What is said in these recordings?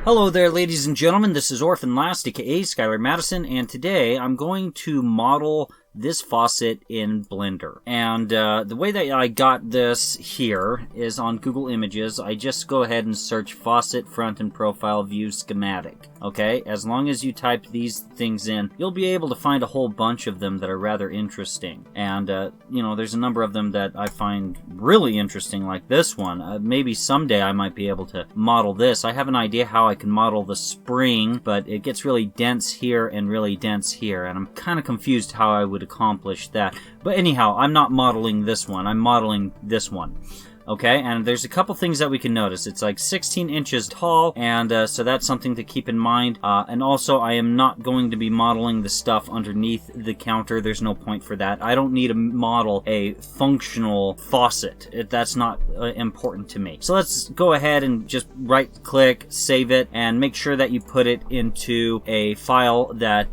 Hello there, ladies and gentlemen. This is Orphan Last, aka Skylar Madison, and today I'm going to model this faucet in Blender. And the way that I got this here is on Google Images. I just go ahead and search faucet front and profile view schematic. Okay, as long as you type these things in, you'll be able to find a whole bunch of them that are rather interesting. And you know, there's a number of them that I find really interesting, like this one. Maybe someday I might be able to model this. I have an idea how I can model the spring, but it gets really dense here and really dense here, and I'm kind of confused how I would accomplish that. But anyhow, I'm not modeling this one, I'm modeling this one. Okay, and there's a couple things that we can notice. It's like 16 inches tall, and so that's something to keep in mind. And also, I am not going to be modeling the stuff underneath the counter. There's no point for that. I don't need to model a functional faucet. That's not important to me. So let's go ahead and just right-click, save it, and make sure that you put it into a file that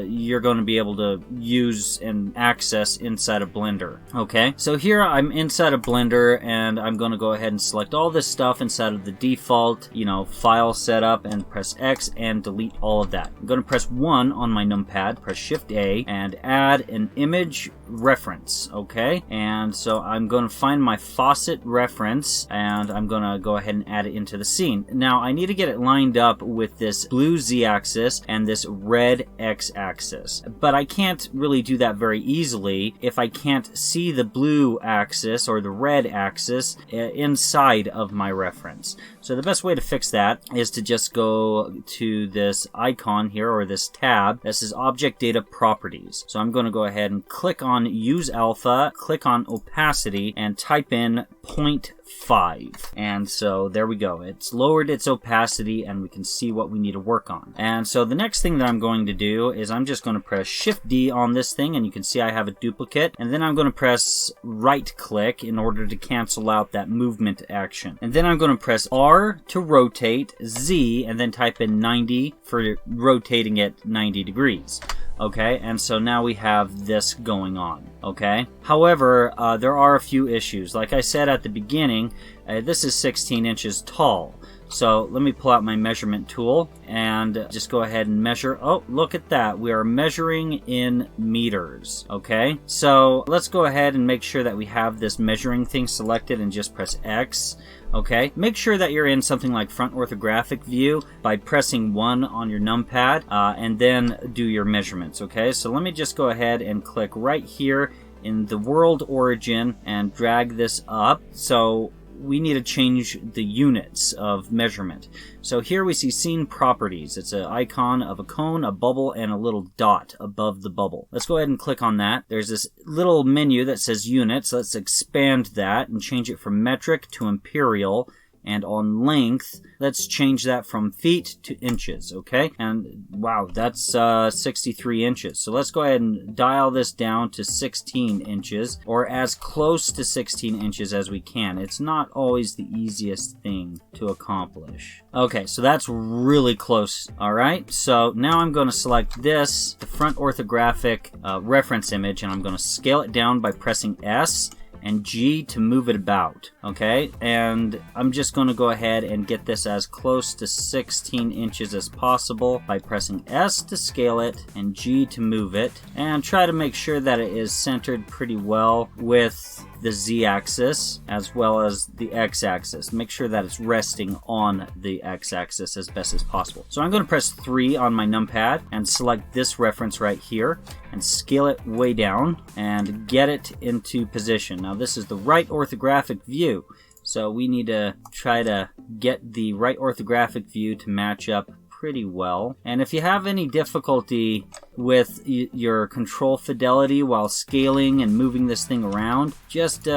you're going to be able to use and access inside of Blender. Okay, so here I'm inside of Blender, and I'm going to go ahead and select all this stuff inside of the default, file setup, and press X and delete all of that. I'm going to press 1 on my numpad, press Shift A, and add an image reference. Okay, and so I'm going to find my faucet reference, and I'm going to go ahead and add it into the scene. Now I need to get it lined up with this blue Z-axis and this red X-axis, but I can't really do that very easily if I can't see the blue axis or the red axis inside of my reference. So the best way to fix that is to just go to this icon here, or this tab. This is Object Data Properties. So I'm going to go ahead and click on Use Alpha, click on Opacity, and type in 0.5. And so there we go. It's lowered its opacity, and we can see what we need to work on. And so the next thing that I'm going to do is I'm just going to press Shift D on this thing, and you can see I have a duplicate. And then I'm going to press right click in order to cancel out that movement action. And then I'm going to press R to rotate, Z, and then type in 90 for rotating it 90 degrees. Okay, and so now we have this going on. Okay, however, there are a few issues. Like I said at the beginning, this is 16 inches tall. So let me pull out my measurement tool and just go ahead and measure. Oh, look at that. We are measuring in meters. Okay, so let's go ahead and make sure that we have this measuring thing selected and just press X. Okay, make sure that you're in something like front orthographic view by pressing 1 on your numpad and then do your measurements. Okay, so let me just go ahead and click right here in the world origin and drag this up. So we need to change the units of measurement. So here we see scene properties. It's an icon of a cone, a bubble, and a little dot above the bubble. Let's go ahead and click on that. There's this little menu that says units. Let's expand that and change it from metric to imperial. And on length, let's change that from feet to inches, okay? And wow, that's 63 inches. So let's go ahead and dial this down to 16 inches, or as close to 16 inches as we can. It's not always the easiest thing to accomplish. Okay, so that's really close, all right? So now I'm going to select this, the front orthographic reference image, and I'm going to scale it down by pressing S and G to move it about, okay? And I'm just going to go ahead and get this as close to 16 inches as possible by pressing S to scale it and G to move it, and try to make sure that it is centered pretty well with the Z-axis as well as the X-axis. Make sure that it's resting on the X-axis as best as possible. So I'm going to press 3 on my numpad and select this reference right here and scale it way down and get it into position. Now this is the right orthographic view, so we need to try to get the right orthographic view to match up pretty well. And if you have any difficulty with your control fidelity while scaling and moving this thing around, just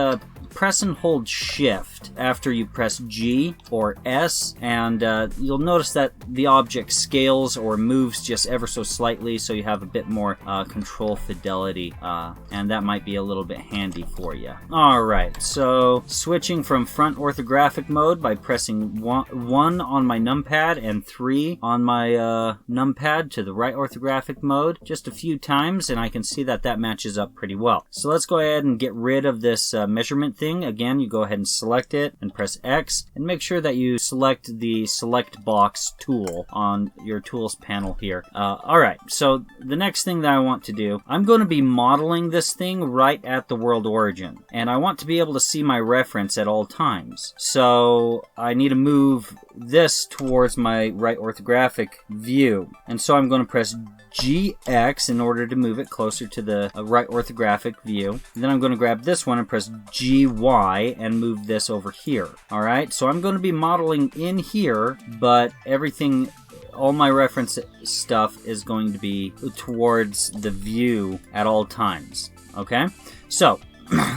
press and hold Shift after you press G or S, and you'll notice that the object scales or moves just ever so slightly, so you have a bit more control fidelity, and that might be a little bit handy for you. Alright, so switching from front orthographic mode by pressing 1 on my numpad and 3 on my numpad to the right orthographic mode just a few times, and I can see that that matches up pretty well. So let's go ahead and get rid of this measurement thing. Again, you go ahead and select it and press X, and make sure that you select the select box tool on your tools panel here. Alright, so the next thing that I want to do, I'm going to be modeling this thing right at the world origin, and I want to be able to see my reference at all times. So I need to move this towards my right orthographic view, and so I'm going to press GX in order to move it closer to the right orthographic view. And then I'm going to grab this one and press GY and move this over here. Alright, so I'm going to be modeling in here, but everything, all my reference stuff is going to be towards the view at all times. Okay, so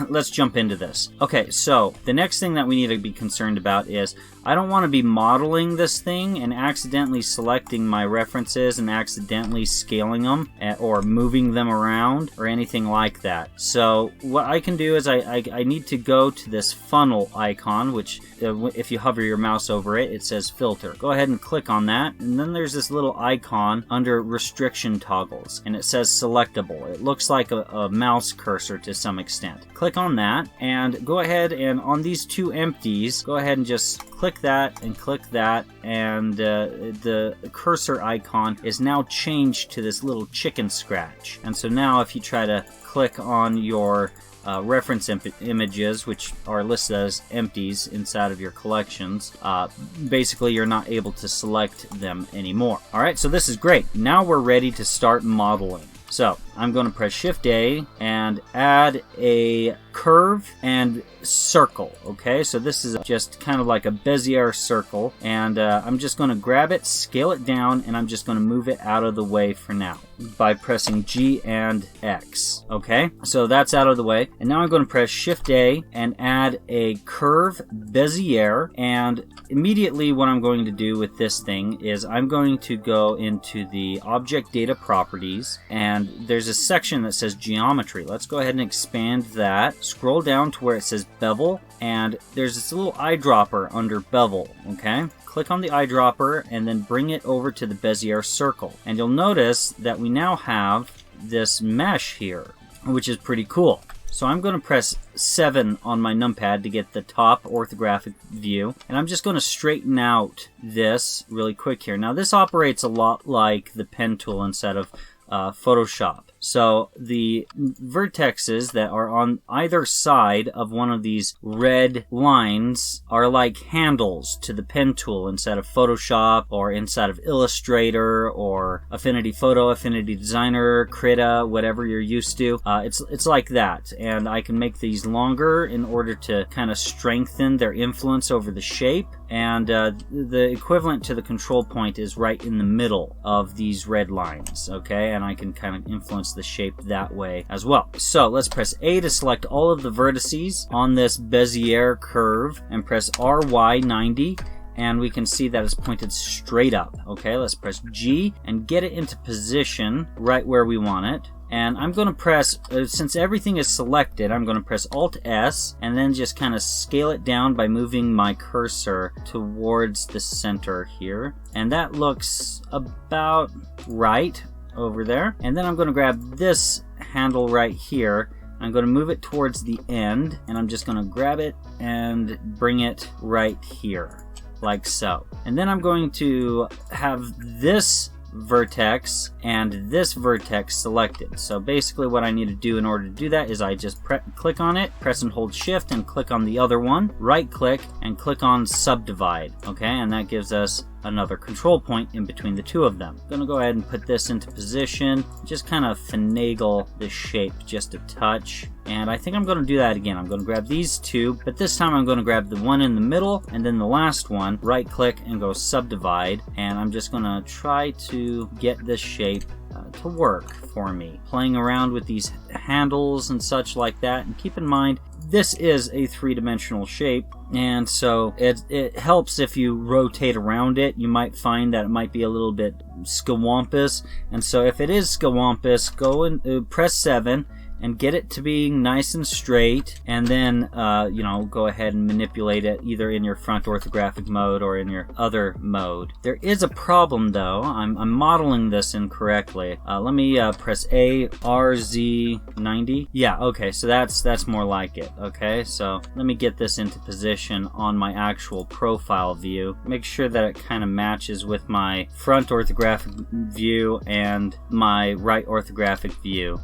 let's jump into this. Okay, so the next thing that we need to be concerned about is I don't want to be modeling this thing and accidentally selecting my references and accidentally scaling them or moving them around or anything like that. So what I can do is I need to go to this funnel icon, which if you hover your mouse over it, it says filter. Go ahead and click on that, and then there's this little icon under restriction toggles, and it says selectable. It looks like a mouse cursor to some extent. Click on that, and go ahead and on these two empties, go ahead and just click that and click that, and the cursor icon is now changed to this little chicken scratch. And so now if you try to click on your reference images, which are listed as empties inside of your collections, basically you're not able to select them anymore. Alright, so this is great. Now we're ready to start modeling. So I'm going to press Shift A and add a curve and circle. Okay, so this is just kind of like a bezier circle, and I'm just going to grab it, scale it down, and I'm just going to move it out of the way for now by pressing G and X. Okay, so that's out of the way, and now I'm going to press Shift A and add a curve bezier, and immediately what I'm going to do with this thing is I'm going to go into the object data properties, and there's a section that says geometry. Let's go ahead and expand that. Scroll down to where it says bevel, and there's this little eyedropper under bevel. Okay, click on the eyedropper and then bring it over to the bezier circle, and you'll notice that we now have this mesh here, which is pretty cool. So I'm going to press 7 on my numpad to get the top orthographic view, and I'm just going to straighten out this really quick here. Now this operates a lot like the pen tool inside of Photoshop. So the vertexes that are on either side of one of these red lines are like handles to the pen tool inside of Photoshop or inside of Illustrator or Affinity Photo, Affinity Designer, Krita, whatever you're used to. It's like that, and I can make these longer in order to kind of strengthen their influence over the shape, and the equivalent to the control point is right in the middle of these red lines, okay, and I can kind of influence the shape that way as well. So let's press A to select all of the vertices on this bezier curve and press RY90, and we can see that it's pointed straight up. Okay, let's press G and get it into position right where we want it. And I'm going to press, since everything is selected, I'm going to press Alt-S and then just kind of scale it down by moving my cursor towards the center here. And that looks about right over there. And then I'm going to grab this handle right here. I'm going to move it towards the end, and I'm just going to grab it and bring it right here, like so. And then I'm going to have this vertex and this vertex selected. So basically what I need to do in order to do that is I just click on it, press and hold Shift, and click on the other one, right click and click on subdivide. Okay, and that gives us another control point in between the two of them. I'm going to go ahead and put this into position, just kind of finagle the shape just a touch. And I think I'm going to do that again. I'm going to grab these two, but this time I'm going to grab the one in the middle and then the last one, right click and go subdivide, and I'm just going to try to get this shape to work for me, playing around with these handles and such like that. And keep in mind, this is a three-dimensional shape, and so it helps if you rotate around it. You might find that it might be a little bit scawampus, and so if it is scawampus, go and press 7 and get it to be nice and straight, and then you know, go ahead and manipulate it either in your front orthographic mode or in your other mode. There is a problem though. I'm modeling this incorrectly. Let me press A, RZ 90. Yeah, okay, so that's more like it. Okay, so let me get this into position on my actual profile view. Make sure that it kind of matches with my front orthographic view and my right orthographic view.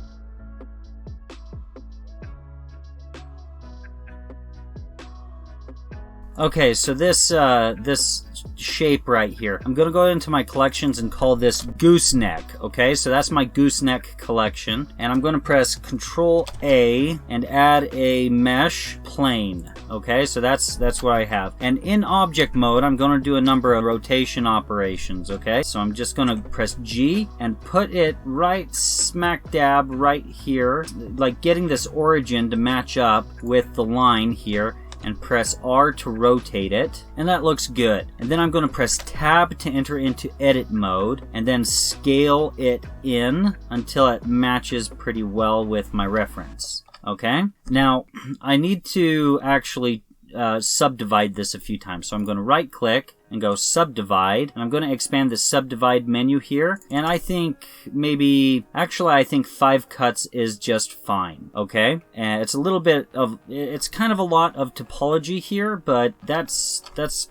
Okay, so this shape right here, I'm gonna go into my collections and call this gooseneck. Okay, so that's my gooseneck collection, and I'm gonna press Control A and add a mesh plane. Okay, so that's what I have. And in object mode, I'm gonna do a number of rotation operations. Okay, so I'm just gonna press G and put it right smack dab right here, like getting this origin to match up with the line here, and press R to rotate it, and that looks good. And then I'm going to press Tab to enter into edit mode, and then scale it in until it matches pretty well with my reference. Okay, now I need to actually subdivide this a few times, so I'm going to right click and go subdivide, and I'm going to expand the subdivide menu here, and I think maybe, actually I think 5 cuts is just fine. Okay, and it's a little bit of, it's kind of a lot of topology here, but that's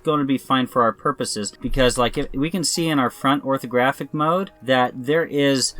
going to be fine for our purposes, because like if we can see in our front orthographic mode that there is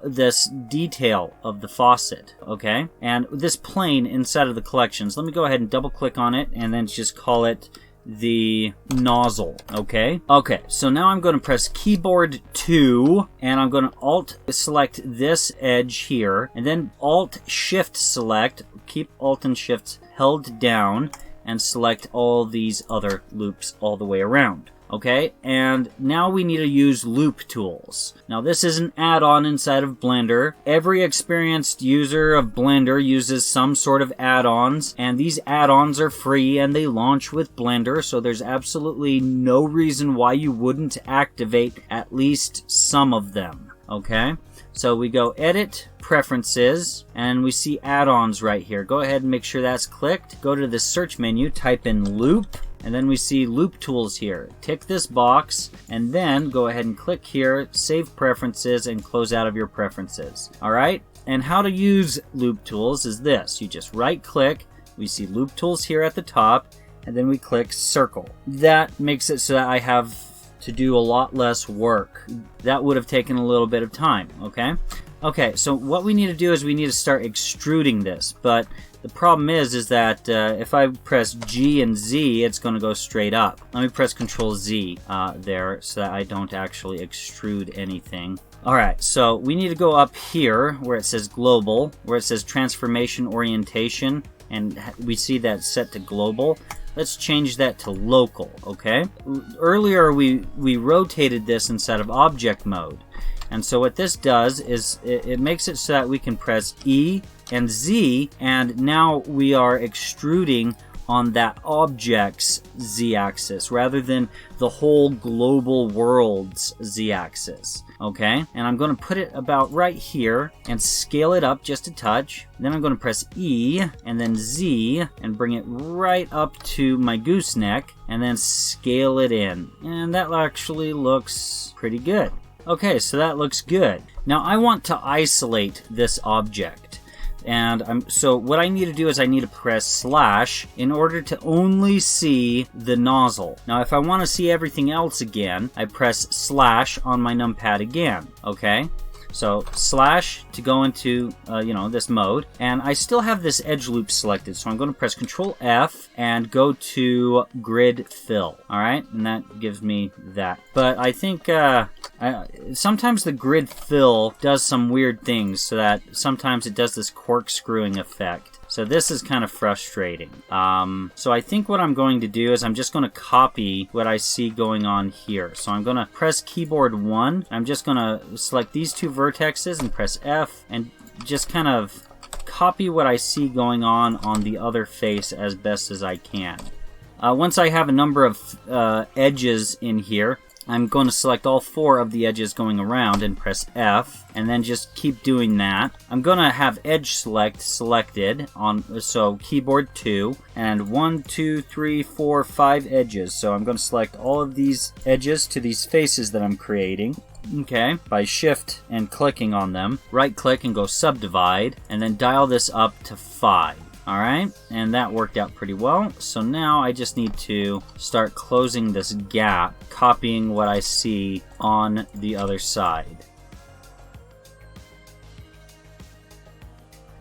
this detail of the faucet, okay, and this plane inside of the collections. Let me go ahead and double click on it and then just call it the nozzle. Okay, so now I'm going to press keyboard 2, and I'm going to alt select this edge here, and then alt shift select, keep alt and shift held down, and select all these other loops all the way around. Okay, and now we need to use loop tools. Now this is an add-on inside of Blender. Every experienced user of Blender uses some sort of add-ons, and these add-ons are free and they launch with Blender, so there's absolutely no reason why you wouldn't activate at least some of them. Okay, so we go Edit, Preferences, and we see add-ons right here. Go ahead and make sure that's clicked. Go to the search menu, type in loop, and then we see loop tools here. Tick this box, and then go ahead and click here, save preferences, and close out of your preferences. Alright, and how to use loop tools is this. You just right click, we see loop tools here at the top, and then we click circle. That makes it so that I have to do a lot less work. That would have taken a little bit of time, okay? Okay, so what we need to do is we need to start extruding this, but the problem is that if I press G and Z, it's going to go straight up. Let me press Control Z there so that I don't actually extrude anything. Alright, so we need to go up here where it says Global, where it says Transformation Orientation, and we see that set to Global. Let's change that to Local, okay? Earlier we rotated this inside of Object mode. And so what this does is it makes it so that we can press E and Z, and now we are extruding on that object's Z-axis rather than the whole global world's Z-axis. Okay, and I'm going to put it about right here and scale it up just a touch. Then I'm going to press E and then Z and bring it right up to my gooseneck and then scale it in. And that actually looks pretty good. Okay, so that looks good. Now I want to isolate this object. And so what I need to do is I need to press slash in order to only see the nozzle. Now if I want to see everything else again, I press slash on my numpad again, okay? So slash to go into this mode, and I still have this edge loop selected, so I'm going to press Control F and go to grid fill. All right, and that gives me that. But I think sometimes the grid fill does some weird things, so that sometimes it does this corkscrewing effect. So this is kind of frustrating. So I think what I'm going to do is I'm just going to copy what I see going on here. So I'm going to press keyboard 1. I'm just going to select these two vertexes and press F and just kind of copy what I see going on the other face as best as I can. Once I have a number of edges in here, I'm going to select all 4 of the edges going around and press F, and then just keep doing that. I'm going to have edge select selected on, so keyboard 2, and 1, 2, 3, 4, 5 edges. So I'm going to select all of these edges to these faces that I'm creating. Okay, by shift and clicking on them, right click and go subdivide, and then dial this up to 5. Alright, and that worked out pretty well. So now I just need to start closing this gap, copying what I see on the other side.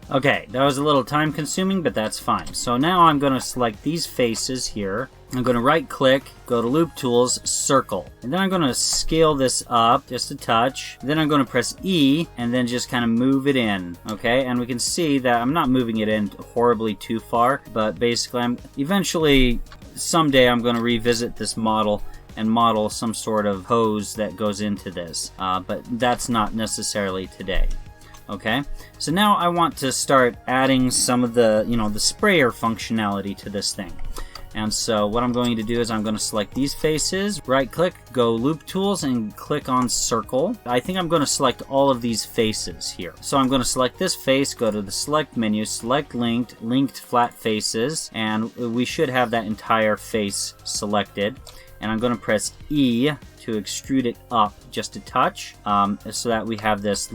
Okay, that was a little time consuming, but that's fine. So now I'm going to select these faces here. I'm going to right click, go to loop tools, circle. And then I'm going to scale this up just a touch. Then I'm going to press E and then just kind of move it in. Okay, and we can see that I'm not moving it in horribly too far, but basically eventually someday I'm going to revisit this model and model some sort of hose that goes into this. But that's not necessarily today. Okay, so now I want to start adding some of the, the sprayer functionality to this thing. And so what I'm going to do is I'm going to select these faces, right click, go loop tools, and click on circle. I think I'm going to select all of these faces here. So I'm going to select this face, go to the select menu, select linked flat faces, and we should have that entire face selected. And I'm going to press E to extrude it up just a touch, so that we have this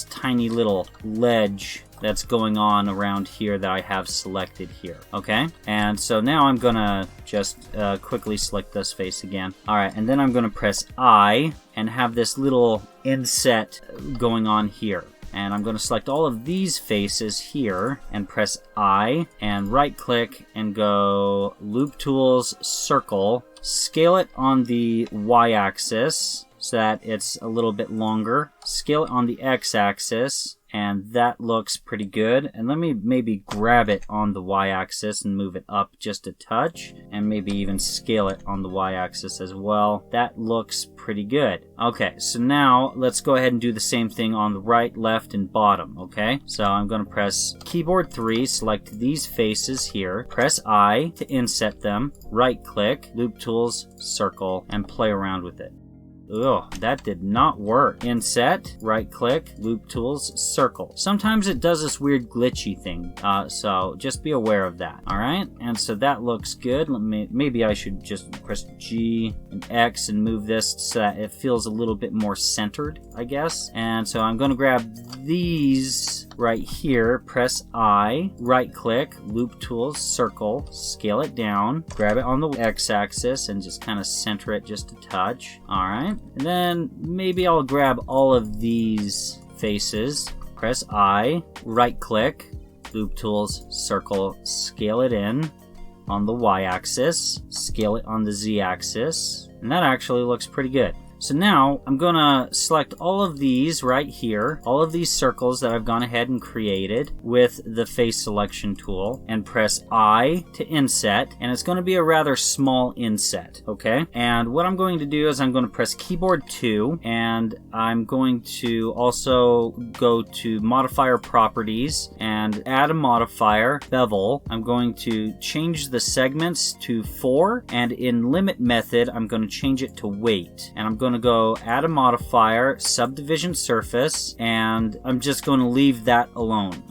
tiny little ledge that's going on around here that I have selected here. Okay, and so now I'm gonna just quickly select this face again. Alright, and then I'm gonna press I and have this little inset going on here. And I'm going to select all of these faces here and press I and right click and go loop tools, circle, scale it on the y-axis so that it's a little bit longer, scale it on the x-axis, and that looks pretty good. And let me maybe grab it on the y-axis and move it up just a touch, and maybe even scale it on the y-axis as well. That looks pretty good. Okay, so now let's go ahead and do the same thing on the right, left, and bottom. Okay, so I'm going to press keyboard 3, select these faces here, press I to inset them, right click, loop tools, circle, and play around with it. Ugh, that did not work. Inset, right click, loop tools, circle. Sometimes it does this weird glitchy thing, so just be aware of that. Alright, and so that looks good. Maybe I should just press G and X and move this so that it feels a little bit more centered, I guess. And so I'm going to grab these right here, press I, right click, loop tools, circle, scale it down, grab it on the x-axis and just kind of center it just a touch. Alright, and then maybe I'll grab all of these faces, press I, right click, loop tools, circle, scale it in on the y-axis, scale it on the z-axis, and that actually looks pretty good. So now I'm gonna select all of these right here, all of these circles that I've gone ahead and created with the face selection tool, and press I to inset, and it's gonna be a rather small inset, okay? And what I'm going to do is I'm gonna press keyboard 2, and I'm going to also go to modifier properties and add a modifier, bevel. I'm going to change the segments to 4, and in limit method I'm going to change it to weight, and I'm going to go add a modifier, subdivision surface, and I'm just going to leave that alone.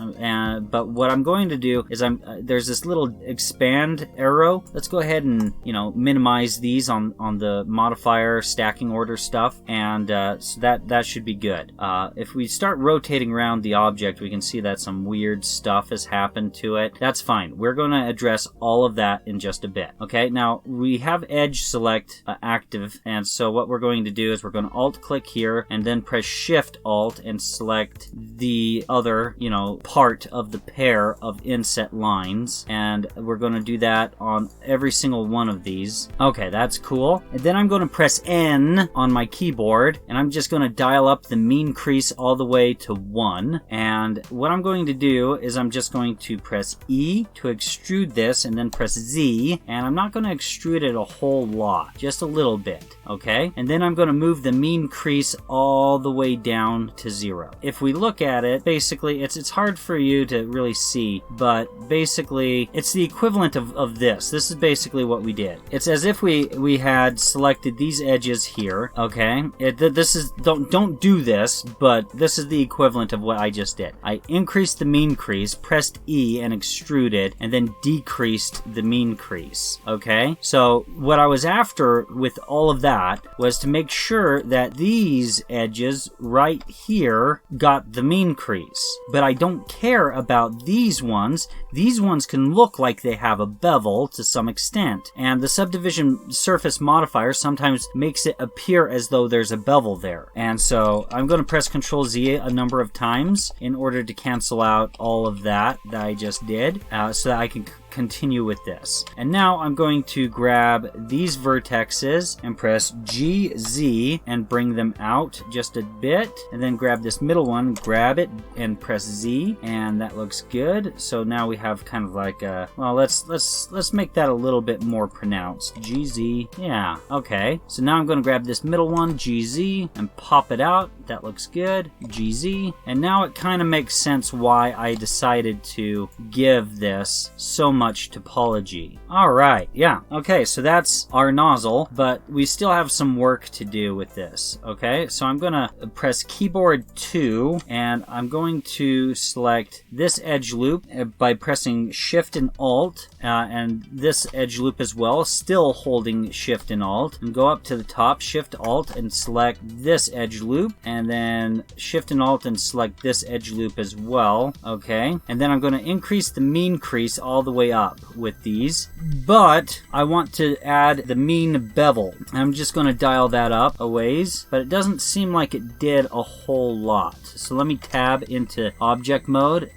But what I'm going to do is there's this little expand arrow. Let's go ahead and minimize these on the modifier stacking order stuff, and so that should be good. If we start rotating around the object, we can see that some weird stuff has happened to it. That's fine. We're going to address all of that in just a bit. Okay, now we have edge select active, and so what we're going to do is we're going to alt click here and then press shift alt and select the other part of the pair of inset lines, and we're going to do that on every single one of these. Okay, that's cool. And then I'm going to press N on my keyboard, and I'm just going to dial up the mean crease all the way to 1. And what I'm going to do is I'm just going to press E to extrude this, and then press Z, and I'm not going to extrude it a whole lot, just a little bit. Okay, and then I'm going to move the mean crease all the way down to 0. If we look at it, basically, it's hard for you to really see, but basically, it's the equivalent of this. This is basically what we did. It's as if we had selected these edges here, okay? This is, don't do this, but this is the equivalent of what I just did. I increased the mean crease, pressed E and extruded, and then decreased the mean crease, okay? So what I was after with all of that was to make sure that these edges right here got the mean crease. But I don't care about these ones. These ones can look like they have a bevel to some extent. And the subdivision surface modifier sometimes makes it appear as though there's a bevel there. And so I'm going to press Ctrl Z a number of times in order to cancel out all of that I just did, so that I can continue with this. And now I'm going to grab these vertexes and press GZ and bring them out just a bit, and then grab this middle one, grab it and press Z, and that looks good. So now we have kind of like a, well, let's make that a little bit more pronounced. GZ, yeah, okay. So now I'm going to grab this middle one, GZ, and pop it out. That looks good. GZ, and now it kind of makes sense why I decided to give this so much topology. Alright, yeah, okay, so that's our nozzle, but we still have some work to do with this, okay? So I'm gonna press keyboard 2, and I'm going to select this edge loop by pressing Shift and Alt, and this edge loop as well, still holding Shift and Alt, and go up to the top, Shift Alt, and select this edge loop, and then Shift and Alt and select this edge loop as well, okay? And then I'm going to increase the mean crease all the way up with these, but I want to add the mean bevel. I'm just going to dial that up a ways, but it doesn't seem like it did a whole lot. So let me tab into object mode.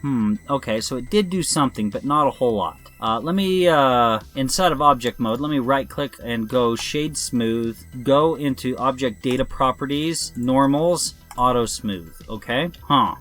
Okay, so it did do something, but not a whole lot. Let me, inside of object mode, let me right click and go shade smooth, go into object data properties, normals, auto smooth, okay?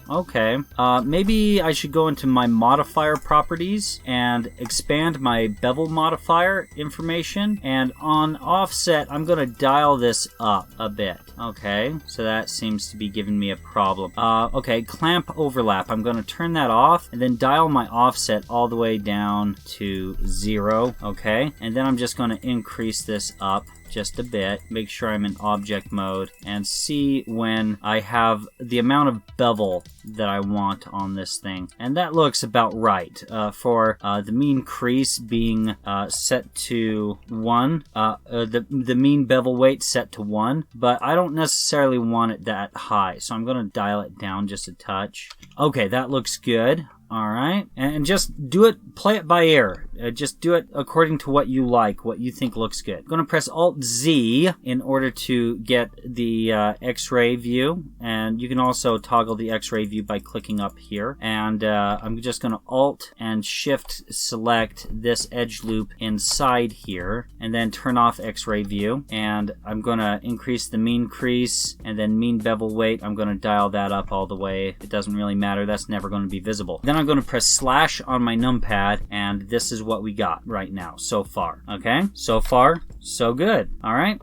Okay. Maybe I should go into my modifier properties and expand my bevel modifier information, and on offset I'm gonna dial this up a bit, okay? So that seems to be giving me a problem. Okay, clamp overlap, I'm gonna turn that off and then dial my offset all the way down to 0, okay? And then I'm just gonna increase this up just a bit, make sure I'm in object mode, and see when I have the amount of bevel that I want on this thing. And that looks about right for the mean crease being set to 1, the mean bevel weight set to 1, but I don't necessarily want it that high, so I'm going to dial it down just a touch. Okay, that looks good. Alright, and just do it, play it by ear. Just do it according to what you like, what you think looks good. I'm going to press Alt-Z in order to get the X-ray view, and you can also toggle the X-ray view by clicking up here. And I'm just going to Alt and Shift select this edge loop inside here, and then turn off X-ray view. And I'm going to increase the mean crease, and then mean bevel weight. I'm going to dial that up all the way. It doesn't really matter, that's never going to be visible. Then I'm going to press slash on my numpad, and this is what we got right now so far. Okay, so far so good. All right.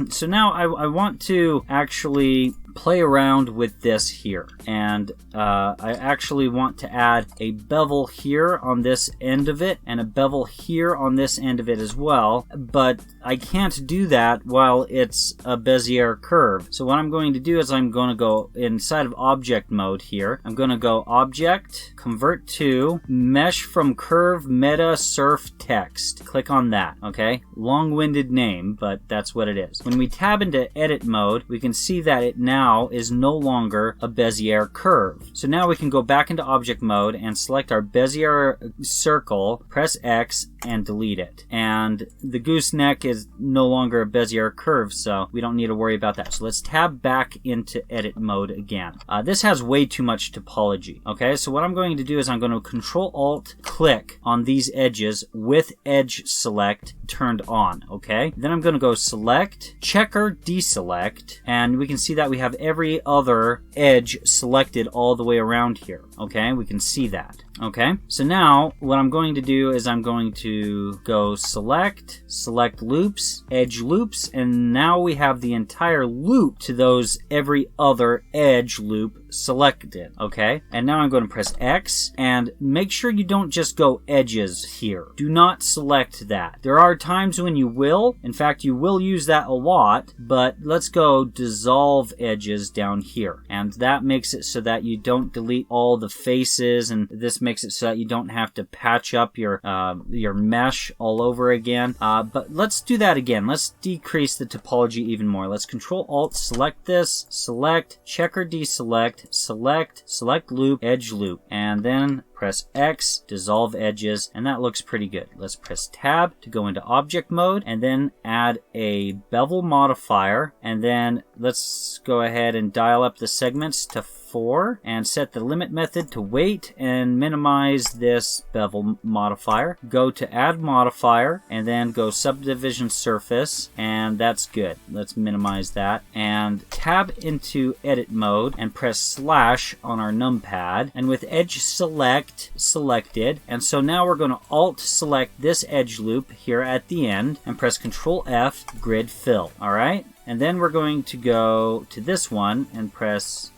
So now I want to actually play around with this here, and I actually want to add a bevel here on this end of it and a bevel here on this end of it as well, but I can't do that while it's a Bezier curve. So what I'm going to do is I'm going to go inside of object mode here. I'm going to go object, convert to mesh from curve meta surf text. Click on that. Okay, long-winded name, but that's what it is. When we tab into edit mode, we can see that it now is no longer a Bezier curve. So now we can go back into object mode and select our Bezier circle, press X, and delete it. And the gooseneck is no longer a Bezier curve, so we don't need to worry about that. So let's tab back into edit mode again. This has way too much topology. Okay, so what I'm going to do is I'm going to Control Alt click on these edges with edge select turned on. Okay, then I'm going to go select, checker, deselect, and we can see that we have every other edge selected all the way around here. Okay, we can see that. Okay, so now what I'm going to do is I'm going to go select loops, edge loops, and now we have the entire loop to those every other edge loop selected. Okay, and now I'm going to press X, and make sure you don't just go edges here. Do not select that. There are times when you will. In fact, you will use that a lot, but let's go dissolve edges down here, and that makes it so that you don't delete all the faces, and this makes it so that you don't have to patch up your mesh all over again. But let's do that again. Let's decrease the topology even more. Let's Control Alt select this, select, check or deselect, select loop, edge loop, and then press X, dissolve edges, and that looks pretty good. Let's press Tab to go into object mode, and then add a bevel modifier, and then let's go ahead and dial up the segments to 4 and set the limit method to weight and minimize this bevel modifier. Go to add modifier and then go subdivision surface, and that's good. Let's minimize that and tab into edit mode and press slash on our numpad, and with edge selected, and so now we're going to alt select this edge loop here at the end and press Control F, grid fill. All right. And then we're going to go to this one and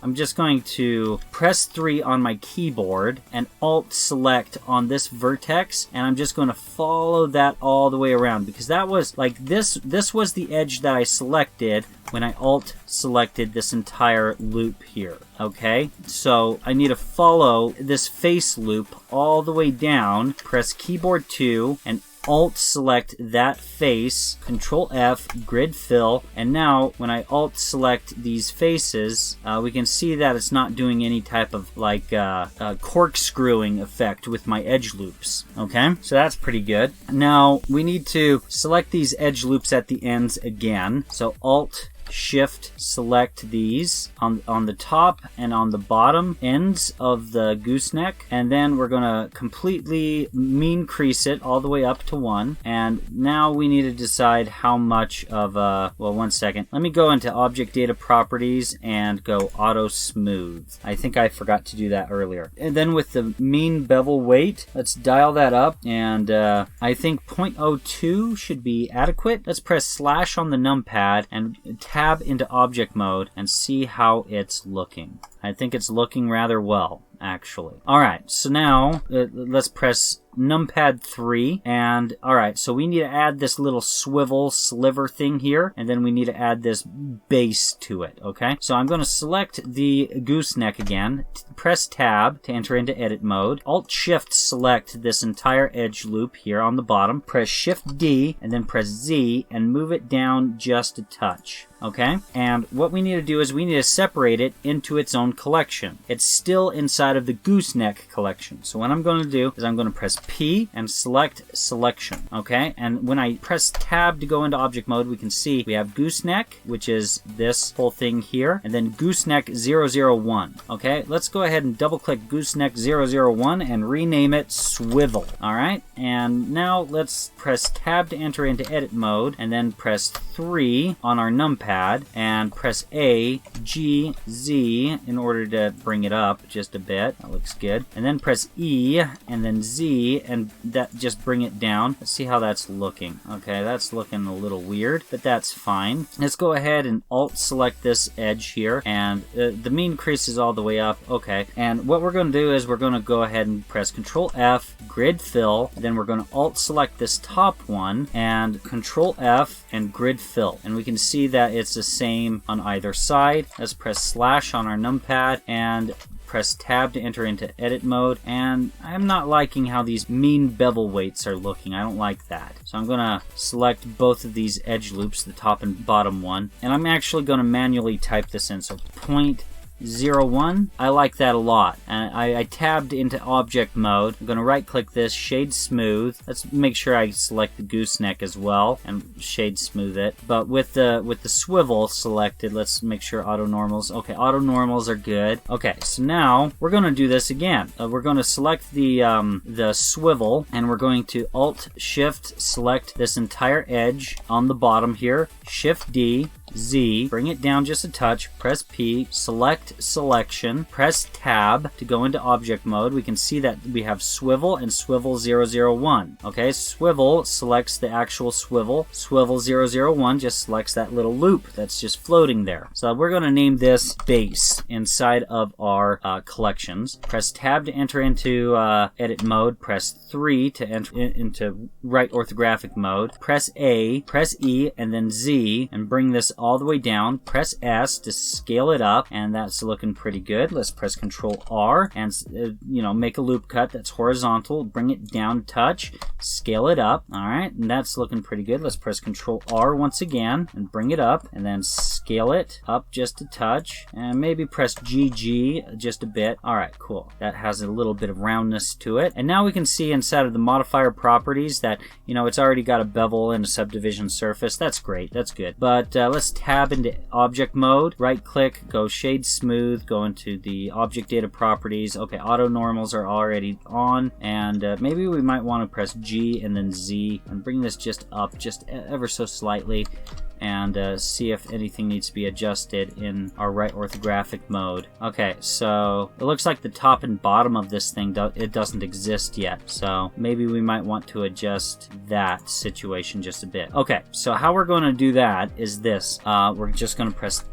I'm just going to press 3 on my keyboard and Alt select on this vertex, and I'm just going to follow that all the way around, because that was like this was the edge that I selected when I Alt selected this entire loop here. Okay, so I need to follow this face loop all the way down, press keyboard 2 and Alt select that face, Control F, grid fill, and now when I Alt select these faces, we can see that it's not doing any type of like corkscrewing effect with my edge loops. Okay, so that's pretty good. Now we need to select these edge loops at the ends again, so Alt Shift select these on the top and on the bottom ends of the gooseneck, and then we're going to completely mean crease it all the way up to 1. And now we need to decide how much of well, one second, let me go into object data properties and go auto smooth. I think I forgot to do that earlier. And then with the mean bevel weight, let's dial that up, and I think 0.02 should be adequate. Let's press slash on the numpad and tab into object mode and see how it's looking. I think it's looking rather well, actually. Alright, so now let's press numpad 3, and alright, so we need to add this little swivel sliver thing here, and then we need to add this base to it. Okay, so I'm going to select the gooseneck again, press tab to enter into edit mode, Alt Shift select this entire edge loop here on the bottom, press Shift D and then press Z and move it down just a touch. Okay, and what we need to do is we need to separate it into its own collection. It's still inside of the gooseneck collection. So what I'm going to do is I'm going to press P and select selection. Okay, and when I press tab to go into object mode, we can see we have gooseneck, which is this whole thing here, and then gooseneck 001. Okay, let's go ahead and double click gooseneck 001 and rename it swivel. All right, and now let's press tab to enter into edit mode and then press 3 on our numpad and press A, G, Z in order to bring it up just a bit. That looks good. And then press E and then Z, and that just bring it down. Let's see how that's looking. Okay, that's looking a little weird, but that's fine. Let's go ahead and Alt select this edge here, and the mean crease is all the way up. Okay, and what we're going to do is we're going to go ahead and press Control F, grid fill, then we're going to Alt select this top one and Control F and grid fill, and we can see that it's the same on either side. Let's press slash on our numpad and press tab to enter into edit mode, and I'm not liking how these mean bevel weights are looking. I don't like that. So I'm going to select both of these edge loops, the top and bottom one, and I'm actually going to manually type this in. So 0.01, I like that a lot. And I tabbed into object mode. I'm going to right click this, shade smooth. Let's make sure I select the gooseneck as well and shade smooth it. But with the swivel selected, let's make sure auto normals. Okay, auto normals are good. Okay, so now we're going to do this again. We're going to select the swivel, and we're going to Alt Shift select this entire edge on the bottom here, Shift D, Z, bring it down just a touch, press P, select selection, press tab to go into object mode. We can see that we have swivel and swivel 001. Okay, swivel selects the actual swivel. Swivel 001 just selects that little loop that's just floating there. So we're going to name this base inside of our collections. Press tab to enter into edit mode. Press 3 to enter into right orthographic mode. Press A, press E, and then Z, and bring this all the way down. Press S to scale it up, and that's looking pretty good. Let's press Control R and make a loop cut that's horizontal. Bring it down a touch, scale it up. All right, and that's looking pretty good. Let's press Control R once again and bring it up, and then scale it up just a touch, and maybe press GG just a bit. All right, cool. That has a little bit of roundness to it. And now we can see inside of the modifier properties that, it's already got a bevel and a subdivision surface. That's great. That's good. But let's tab into object mode. Right click, go shade smooth, go into the object data properties. Okay, auto normals are already on, and maybe we might want to press G and then Z and bring this just up just ever so slightly, and see if anything needs to be adjusted in our right orthographic mode. Okay, so it looks like the top and bottom of this thing, it doesn't exist yet. So maybe we might want to adjust that situation just a bit. Okay, so how we're going to do that is this. We're just going to press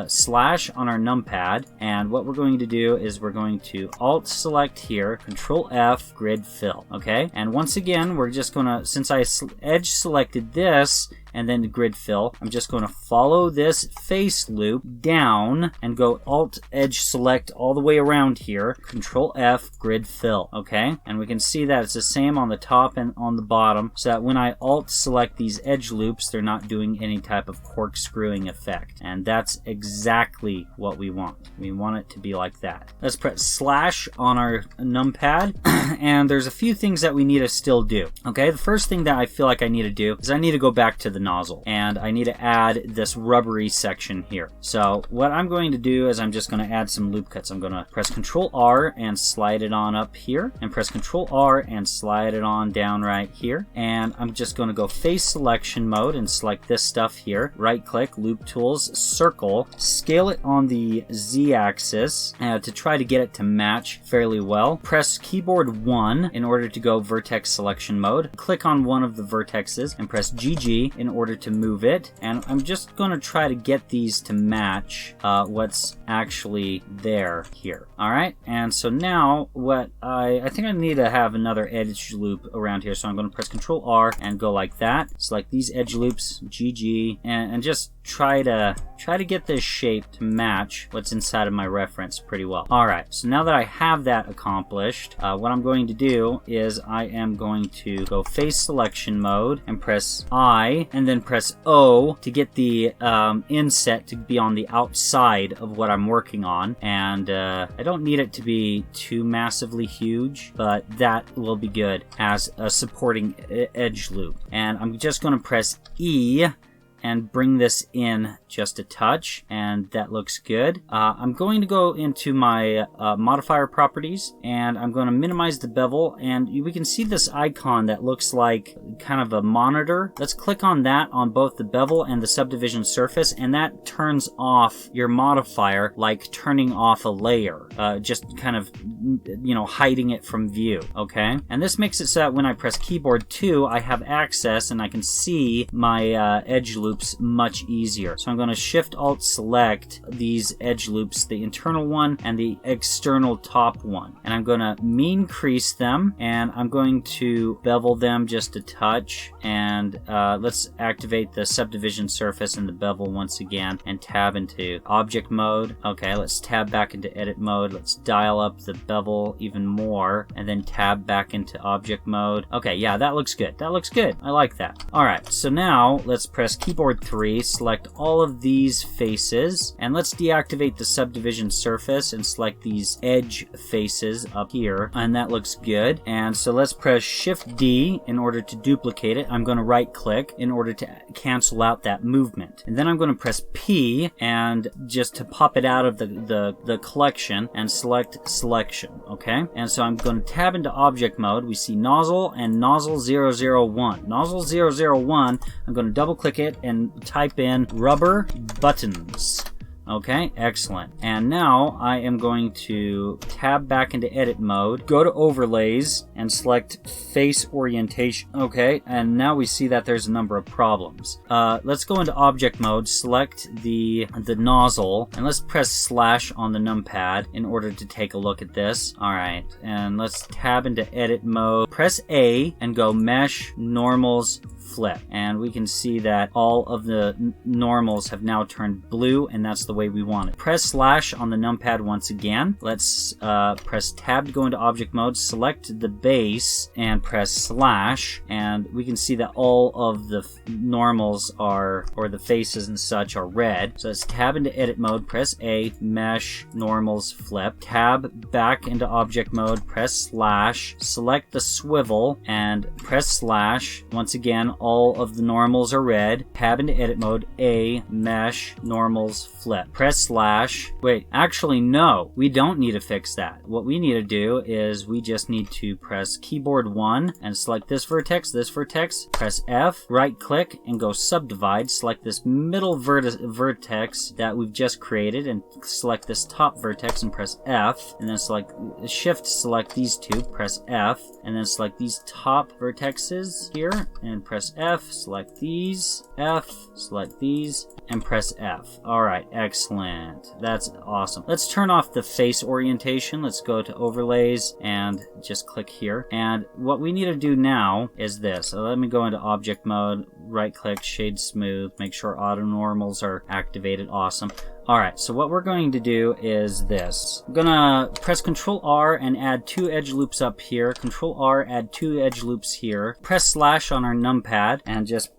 slash on our numpad, and what we're going to do is we're going to alt select here, Control F, grid fill. Okay, and once again, we're just going to, since I edge selected this, and then the grid fill, I'm just going to follow this face loop down and go Alt Edge Select all the way around here, Control F, grid fill, okay? And we can see that it's the same on the top and on the bottom, so that when I Alt Select these edge loops, they're not doing any type of corkscrewing effect. And that's exactly what we want. We want it to be like that. Let's press slash on our numpad, and there's a few things that we need to still do, okay? The first thing that I feel like I need to do is I need to go back to the nozzle, and I need to add this rubbery section here. So what I'm going to do is I'm just going to add some loop cuts. I'm going to press Control R and slide it on up here, and press Control R and slide it on down right here, and I'm just going to go face selection mode and select this stuff here. Right click, loop tools, circle, scale it on the Z axis to try to get it to match fairly well. Press keyboard 1 in order to go vertex selection mode. Click on one of the vertexes and press GG in order to move it, and I'm just going to try to get these to match what's actually there here. Alright, and so now what I think I need to have another edge loop around here, so I'm going to press Control R and go like that. Select these edge loops, GG, and just try to get this shape to match what's inside of my reference pretty well. Alright, so now that I have that accomplished, what I'm going to do is I am going to go face selection mode and press I, and then press O to get the inset to be on the outside of what I'm working on. And I don't need it to be too massively huge, but that will be good as a supporting edge loop. And I'm just going to press E and bring this in just a touch, and that looks good. I'm going to go into my modifier properties, and I'm going to minimize the bevel, and we can see this icon that looks like kind of a monitor. Let's click on that on both the bevel and the subdivision surface, and that turns off your modifier like turning off a layer, just kind of, hiding it from view, okay? And this makes it so that when I press keyboard 2, I have access and I can see my edge loops much easier. So I'm going to Shift Alt select these edge loops, the internal one and the external top one, and I'm going to mean crease them, and I'm going to bevel them just a touch, and let's activate the subdivision surface and the bevel once again and tab into object mode. Okay, let's tab back into edit mode. Let's dial up the bevel even more and then tab back into object mode. Okay, yeah, that looks good. That looks good. I like that. Alright, so now let's press keyboard 3, select all of these faces, and let's deactivate the subdivision surface and select these edge faces up here, and that looks good. And so let's press Shift D in order to duplicate it. I'm going to right click in order to cancel out that movement, and then I'm going to press P and just to pop it out of the collection and select selection. Okay, and so I'm going to tab into object mode. We see nozzle and nozzle 001. Nozzle 001, I'm going to double click it and type in rubber buttons. Okay, excellent. And now I am going to tab back into edit mode, go to overlays, and select face orientation. Okay, and now we see that there's a number of problems. Let's go into object mode, select the nozzle, and let's press slash on the numpad in order to take a look at this. Alright, and let's tab into edit mode, press A, and go mesh, normals, flip, and we can see that all of the normals have now turned blue, and that's the way we want it. Press slash on the numpad once again. Let's press tab to go into object mode, select the base, and press slash, and we can see that all of the normals are, or the faces and such, are red. So let's tab into edit mode, press A, mesh, normals, flip, tab back into object mode, press slash, select the swivel, and press slash. Once again, all of the normals are red. Tab into edit mode, A, mesh, normals, flip. Press slash. Wait, actually no, we don't need to fix that. What we need to do is we just need to press keyboard 1 and select this vertex, press F, right click and go subdivide, select this middle vertex that we've just created and select this top vertex and press F, and then select shift, select these two, press F, and then select these top vertexes here and press F, select these, F, select these, and press F. Alright, excellent. That's awesome. Let's turn off the face orientation. Let's go to overlays and just click here. And what we need to do now is this. So let me go into object mode, right click, shade smooth, make sure auto normals are activated. Awesome. Alright, so what we're going to do is this. I'm gonna press Ctrl R and add 2 edge loops up here. Ctrl R, add 2 edge loops here. Press slash on our numpad and just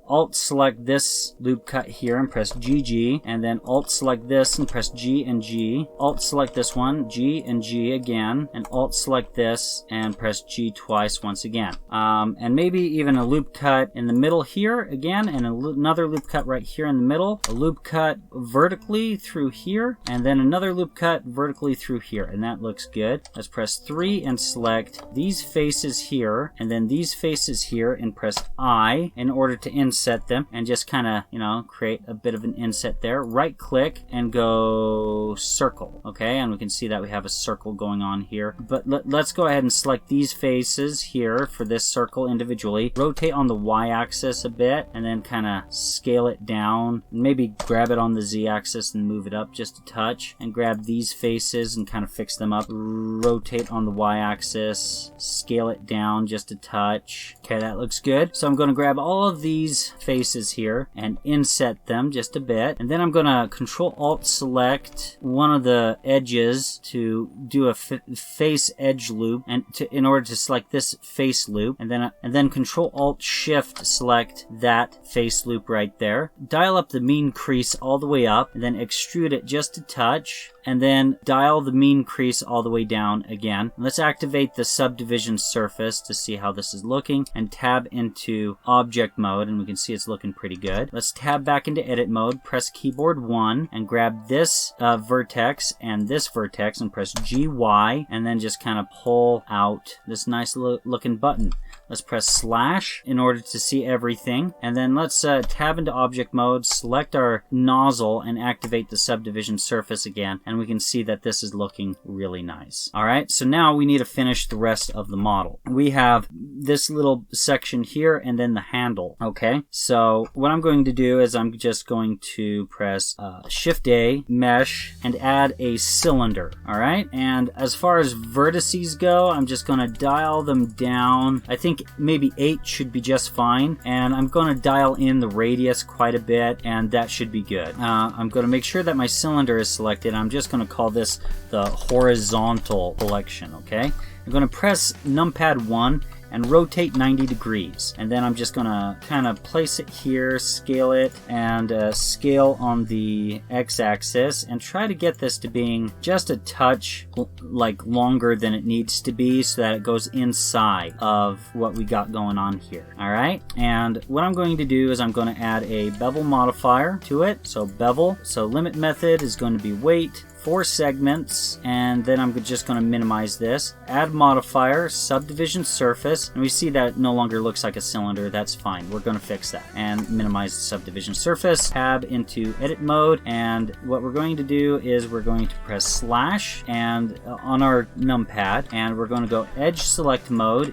Alt select this loop cut here and press GG, and then Alt select this and press G and G. Alt select this one, G and G again, and Alt select this and press G twice once again. And maybe even a loop cut in the middle here again, and another loop cut right here in the middle. A loop cut vertically through here, and then another loop cut vertically through here, and that looks good. Let's press 3 and select these faces here, and then these faces here, and press I in order to inset them, and just kind of, you know, create a bit of an inset there. Right click and go circle. Okay, and we can see that we have a circle going on here, but let's go ahead and select these faces here for this circle individually. Rotate on the Y-axis a bit, and then kind of scale it down. Maybe grab it on the Z-axis and move it up just a touch, and grab these faces and kind of fix them up. Rotate on the Y-axis, scale it down just a touch. Okay, that looks good. So I'm going to grab all of these faces here and inset them just a bit, and then I'm going to Control Alt select one of the edges to do a face edge loop, and in order to select this face loop, and then Control Alt Shift select that face loop right there. Dial up the mean crease all the way up, and then extrude it just a touch, and then dial the mean crease all the way down again. Let's activate the subdivision surface to see how this is looking, and tab into object mode, and we can see it's looking pretty good. Let's tab back into edit mode, press keyboard 1, and grab this vertex and this vertex, and press GY, and then just kind of pull out this nice looking button. Let's press slash in order to see everything, and then let's tab into object mode, select our nozzle, and activate the subdivision surface again, and we can see that this is looking really nice. Alright, so now we need to finish the rest of the model. We have this little section here and then the handle. Okay, so what I'm going to do is I'm just going to press Shift A, mesh, and add a cylinder. Alright, and as far as vertices go, I'm just going to dial them down. I think maybe 8 should be just fine, and I'm going to dial in the radius quite a bit, and that should be good. I'm going to make sure that my cylinder is selected. I'm just going to call this the horizontal selection. Okay, I'm going to press numpad 1 and rotate 90 degrees, and then I'm just gonna kind of place it here, scale it, and scale on the x-axis, and try to get this to being just a touch like longer than it needs to be, so that it goes inside of what we got going on here. Alright, and what I'm going to do is I'm going to add a bevel modifier to it. So bevel, so limit method is going to be weight 4 segments, and then I'm just going to minimize this. Add modifier, subdivision surface, and we see that it no longer looks like a cylinder. That's fine. We're going to fix that. And minimize the subdivision surface. Tab into edit mode, and what we're going to do is we're going to press slash and on our numpad, and we're going to go edge select mode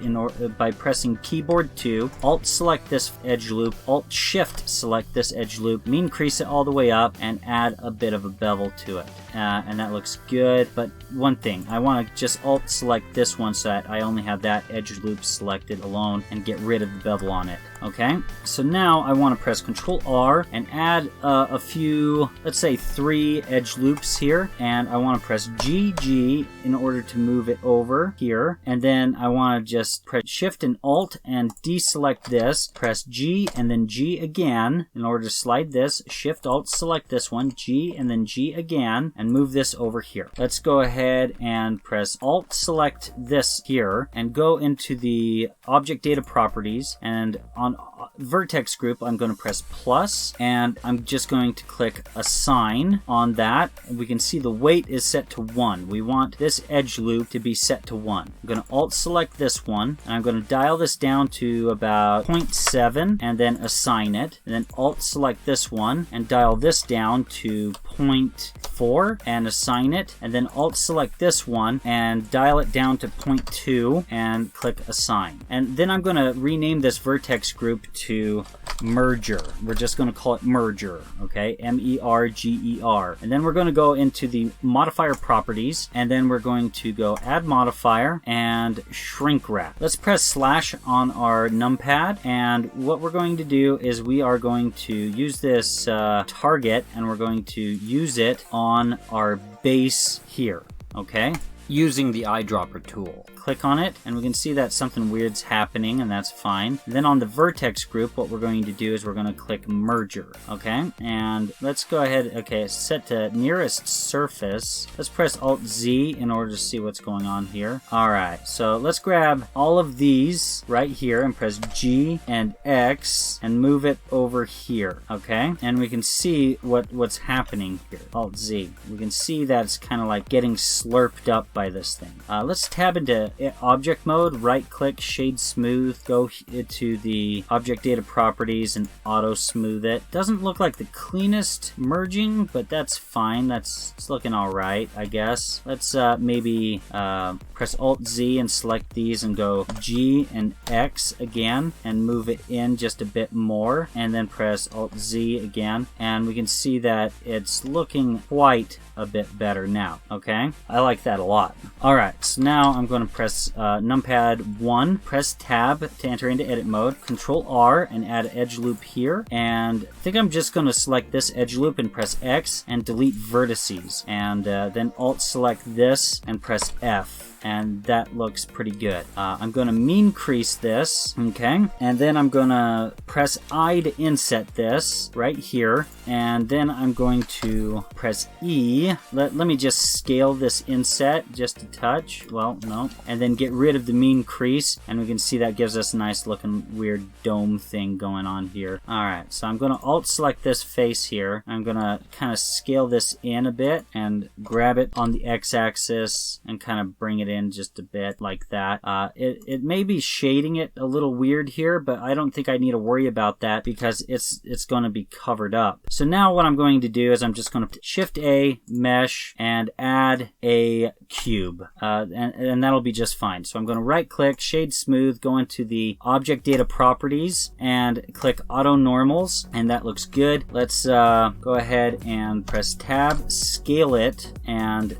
by pressing keyboard 2, alt select this edge loop, alt shift select this edge loop, mean crease it all the way up, and add a bit of a bevel to it. And that looks good, but one thing, I want to just alt select this one so that I only have that edge loop selected alone and get rid of the bevel on it. Okay, so now I want to press Control R and add a few, let's say 3 edge loops here, and I want to press GG in order to move it over here, and then I want to just press Shift and Alt and deselect this, press G and then G again in order to slide this, Shift Alt select this one, G and then G again, and move this over here. Let's go ahead and press Alt select this here and go into the Object Data Properties, and on Vertex Group I'm going to press plus, and I'm just going to click Assign on that. We can see the weight is set to 1. We want this edge loop to be set to 1. I'm going to Alt select this one, and I'm going to dial this down to about 0.7 and then assign it, and then Alt select this one and dial this down to 0.4 and assign it, and then Alt select this one and dial it down to 0.2 and click Assign. And then I'm going to rename this Vertex Group to Merger. We're just going to call it Merger, okay? M-E-R-G-E-R. And then we're going to go into the modifier properties, and then we're going to go add modifier and shrink wrap. Let's press slash on our numpad, and what we're going to do is we are going to use this target, and we're going to use it on our base here, okay? Using the eyedropper tool. Click on it, and we can see that something weird's happening, and that's fine. And then on the Vertex Group, what we're going to do is we're going to click Merger, okay? And let's go ahead, okay, it's set to nearest surface. Let's press Alt-Z in order to see what's going on here. Alright, so let's grab all of these right here and press G and X and move it over here, okay? And we can see what's happening here. Alt-Z. We can see that it's kind of like getting slurped up by this thing. Let's tab into object mode, right click, shade smooth, go to the object data properties and auto smooth it. Doesn't look like the cleanest merging, but that's fine. It's looking all right, I guess. Let's maybe press Alt Z and select these and go G and X again and move it in just a bit more, and then press Alt Z again, and we can see that it's looking quite a bit better now. Okay, I like that a lot. Alright, so now I'm going to press numpad 1, press tab to enter into edit mode, Control R and add an edge loop here, and I think I'm just going to select this edge loop and press X and delete vertices, and then Alt select this and press F. And that looks pretty good. I'm going to mean crease this, okay? And then I'm going to press I to inset this right here, and then I'm going to press E. Let me just scale this inset just a touch. Well, no. And then get rid of the mean crease, and we can see that gives us a nice looking weird dome thing going on here. Alright, so I'm going to Alt select this face here. I'm going to kind of scale this in a bit and grab it on the X-axis and kind of bring it in just a bit like that. It may be shading it a little weird here, but I don't think I need to worry about that because it's going to be covered up. So now what I'm going to do is I'm just going to Shift A, mesh, and add a cube, and that'll be just fine. So I'm going to right click, shade smooth, go into the object data properties and click auto normals, and that looks good. Let's go ahead and press tab, scale it, and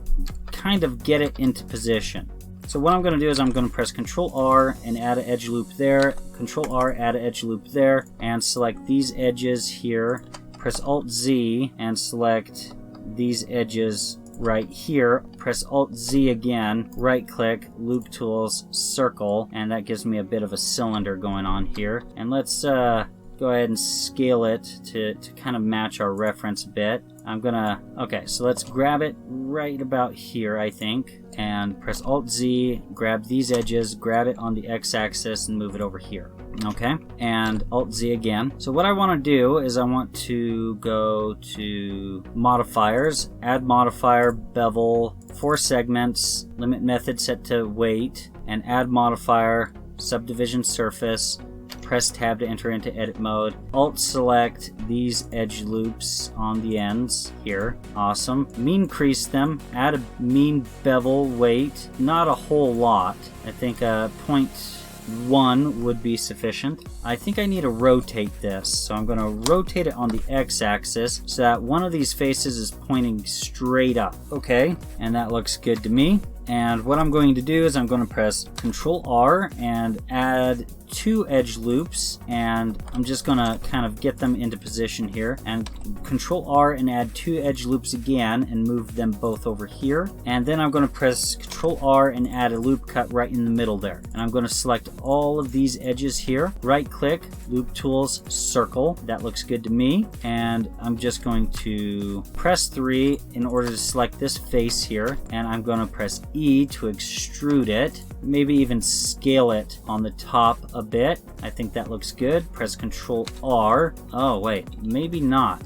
kind of get it into position. So what I'm going to do is I'm going to press Control R and add an edge loop there, Control R, add an edge loop there, and select these edges here. Press Alt Z and select these edges right here. Press Alt Z again, right click, loop tools, circle, and that gives me a bit of a cylinder going on here. And let's go ahead and scale it to kind of match our reference a bit. Okay, so let's grab it right about here, I think, and press Alt Z, grab these edges, grab it on the X-axis, and move it over here. Okay, and Alt-Z again. So what I want to do is I want to go to modifiers, add modifier, bevel, 4 segments, limit method set to weight, and add modifier, subdivision surface. Press tab to enter into edit mode. Alt select these edge loops on the ends here. Awesome. Mean crease them. Add a mean bevel weight. Not a whole lot. I think 0.1 would be sufficient. I think I need to rotate this. So I'm going to rotate it on the x-axis so that one of these faces is pointing straight up. Okay, and that looks good to me. And what I'm going to do is I'm going to press Ctrl R and add 2 edge loops, and I'm just going to kind of get them into position here, and Ctrl R and add 2 edge loops again and move them both over here. And then I'm going to press Ctrl R and add a loop cut right in the middle there. And I'm going to select all of these edges here, right click, loop tools, circle. That looks good to me. And I'm just going to press 3 in order to select this face here, and I'm going to press E to extrude it, maybe even scale it on the top a bit. I think that looks good. Press Ctrl R. Oh wait, maybe not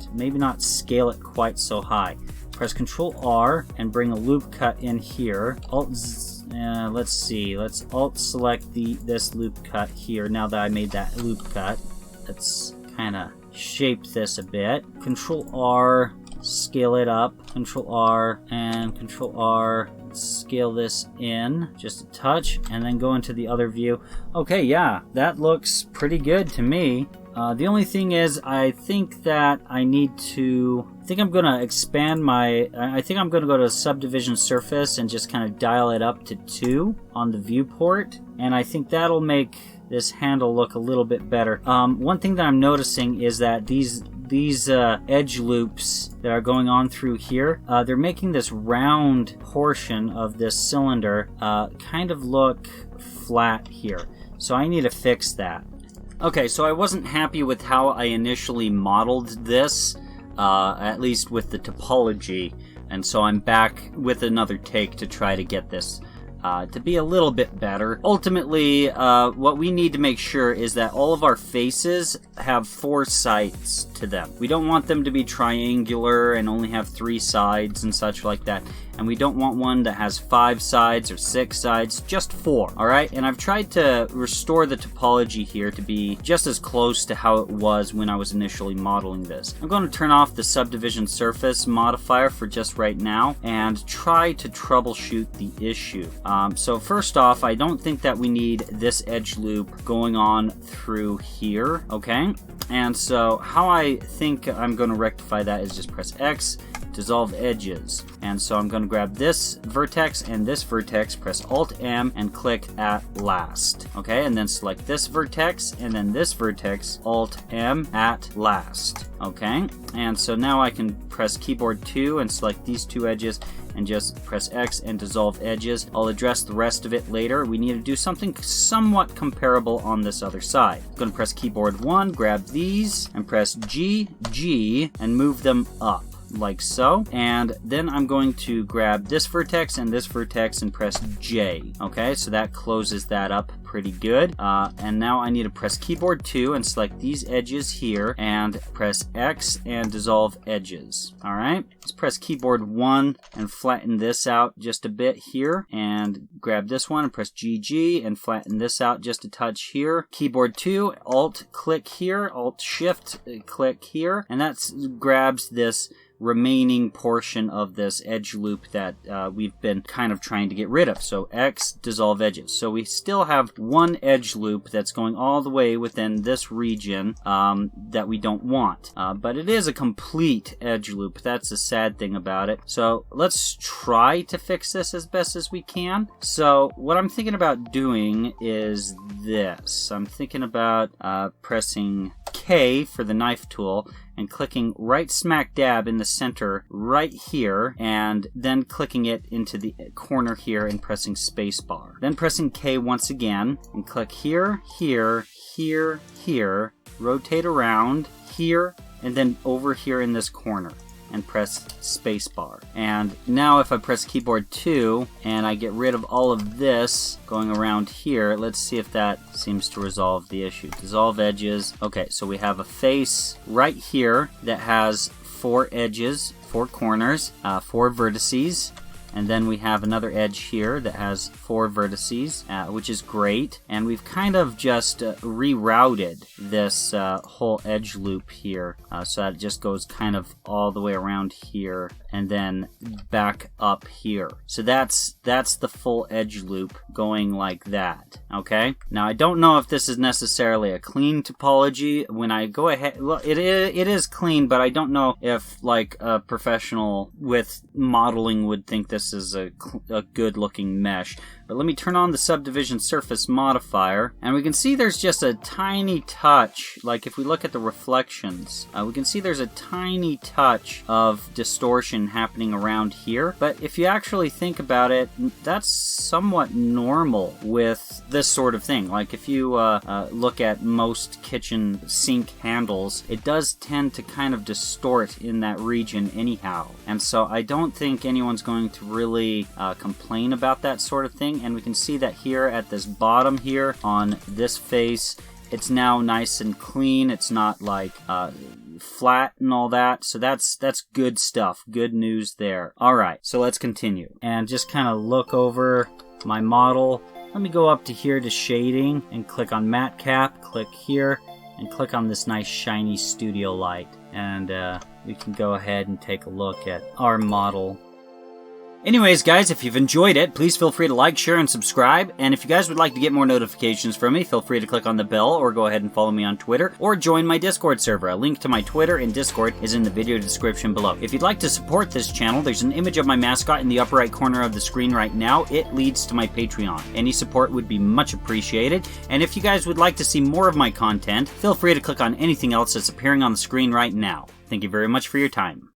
scale it quite so high. Press Ctrl R and bring a loop cut in here. Let's see, let's Alt select this loop cut here. Now that I made that loop cut, let's kind of shape this a bit. Ctrl R, scale it up. Ctrl R and Ctrl R. Scale this in just a touch, and then go into the other view. Okay, yeah, that looks pretty good to me. The only thing is, I think that I need to... I think I'm going to expand my... I think I'm going to go to subdivision surface and just kind of dial it up to 2 on the viewport, and I think that'll make this handle look a little bit better. One thing that I'm noticing is that these edge loops that are going on through here, they're making this round portion of this cylinder kind of look flat here. So I need to fix that. Okay, so I wasn't happy with how I initially modeled this, at least with the topology, and so I'm back with another take to try to get this to be a little bit better. Ultimately, what we need to make sure is that all of our faces have 4 sides to them. We don't want them to be triangular and only have 3 sides and such like that. And we don't want one that has 5 sides or 6 sides, just 4, alright? And I've tried to restore the topology here to be just as close to how it was when I was initially modeling this. I'm going to turn off the subdivision surface modifier for just right now and try to troubleshoot the issue. So first off, I don't think that we need this edge loop going on through here, okay? And so how I think I'm going to rectify that is just press X, dissolve edges. And so I'm going to grab this vertex and this vertex, press Alt-M, and click at last. Okay, and then select this vertex and then this vertex, Alt-M at last. Okay, and so now I can press keyboard 2 and select these 2 edges and just press X and dissolve edges. I'll address the rest of it later. We need to do something somewhat comparable on this other side. I'm going to press keyboard 1, grab these, and press G, and move them up, like so. And then I'm going to grab this vertex and press J. Okay, so that closes that up pretty good. And now I need to press keyboard 2 and select these edges here and press X and dissolve edges. Alright, let's press keyboard 1 and flatten this out just a bit here, and grab this one and press GG and flatten this out just a touch here. Keyboard 2, Alt click here, Alt Shift click here, and that grabs this remaining portion of this edge loop that we've been kind of trying to get rid of. So X, dissolve edges. So we still have one edge loop that's going all the way within this region that we don't want. But it is a complete edge loop. That's the sad thing about it. So let's try to fix this as best as we can. So what I'm thinking about doing is this. I'm thinking about pressing K for the knife tool and clicking right smack dab in the center right here, and then clicking it into the corner here and pressing spacebar. Then pressing K once again and click here, here, here, here, rotate around here, and then over here in this corner. and press spacebar. And now if I press keyboard 2 and I get rid of all of this going around here, let's see if that seems to resolve the issue. Dissolve edges. Okay, so we have a face right here that has 4 edges, 4 corners, 4 vertices. And then we have another edge here that has 4 vertices, which is great. And we've kind of just rerouted this whole edge loop here, so that it just goes kind of all the way around here and then back up here. So that's the full edge loop going like that. Okay. Now I don't know if this is necessarily a clean topology. When I go ahead, well, it is clean, but I don't know if like a professional with modeling would think this is a good looking mesh. But let me turn on the subdivision surface modifier, and we can see there's just a tiny touch. Like if we look at the reflections, we can see there's a tiny touch of distortion happening around here. But if you actually think about it, that's somewhat normal with this sort of thing. Like if you look at most kitchen sink handles, it does tend to kind of distort in that region anyhow. And so I don't think anyone's going to really complain about that sort of thing. And we can see that here at this bottom here on this face, it's now nice and clean. It's not like flat and all that. So that's good stuff. Good news there. All right, so let's continue and just kind of look over my model. Let me go up to here to shading and click on matte cap. Click here and click on this nice shiny studio light. And we can go ahead and take a look at our model. Anyways, guys, if you've enjoyed it, please feel free to like, share, and subscribe. And if you guys would like to get more notifications from me, feel free to click on the bell or go ahead and follow me on Twitter or join my Discord server. A link to my Twitter and Discord is in the video description below. If you'd like to support this channel, there's an image of my mascot in the upper right corner of the screen right now. It leads to my Patreon. Any support would be much appreciated. And if you guys would like to see more of my content, feel free to click on anything else that's appearing on the screen right now. Thank you very much for your time.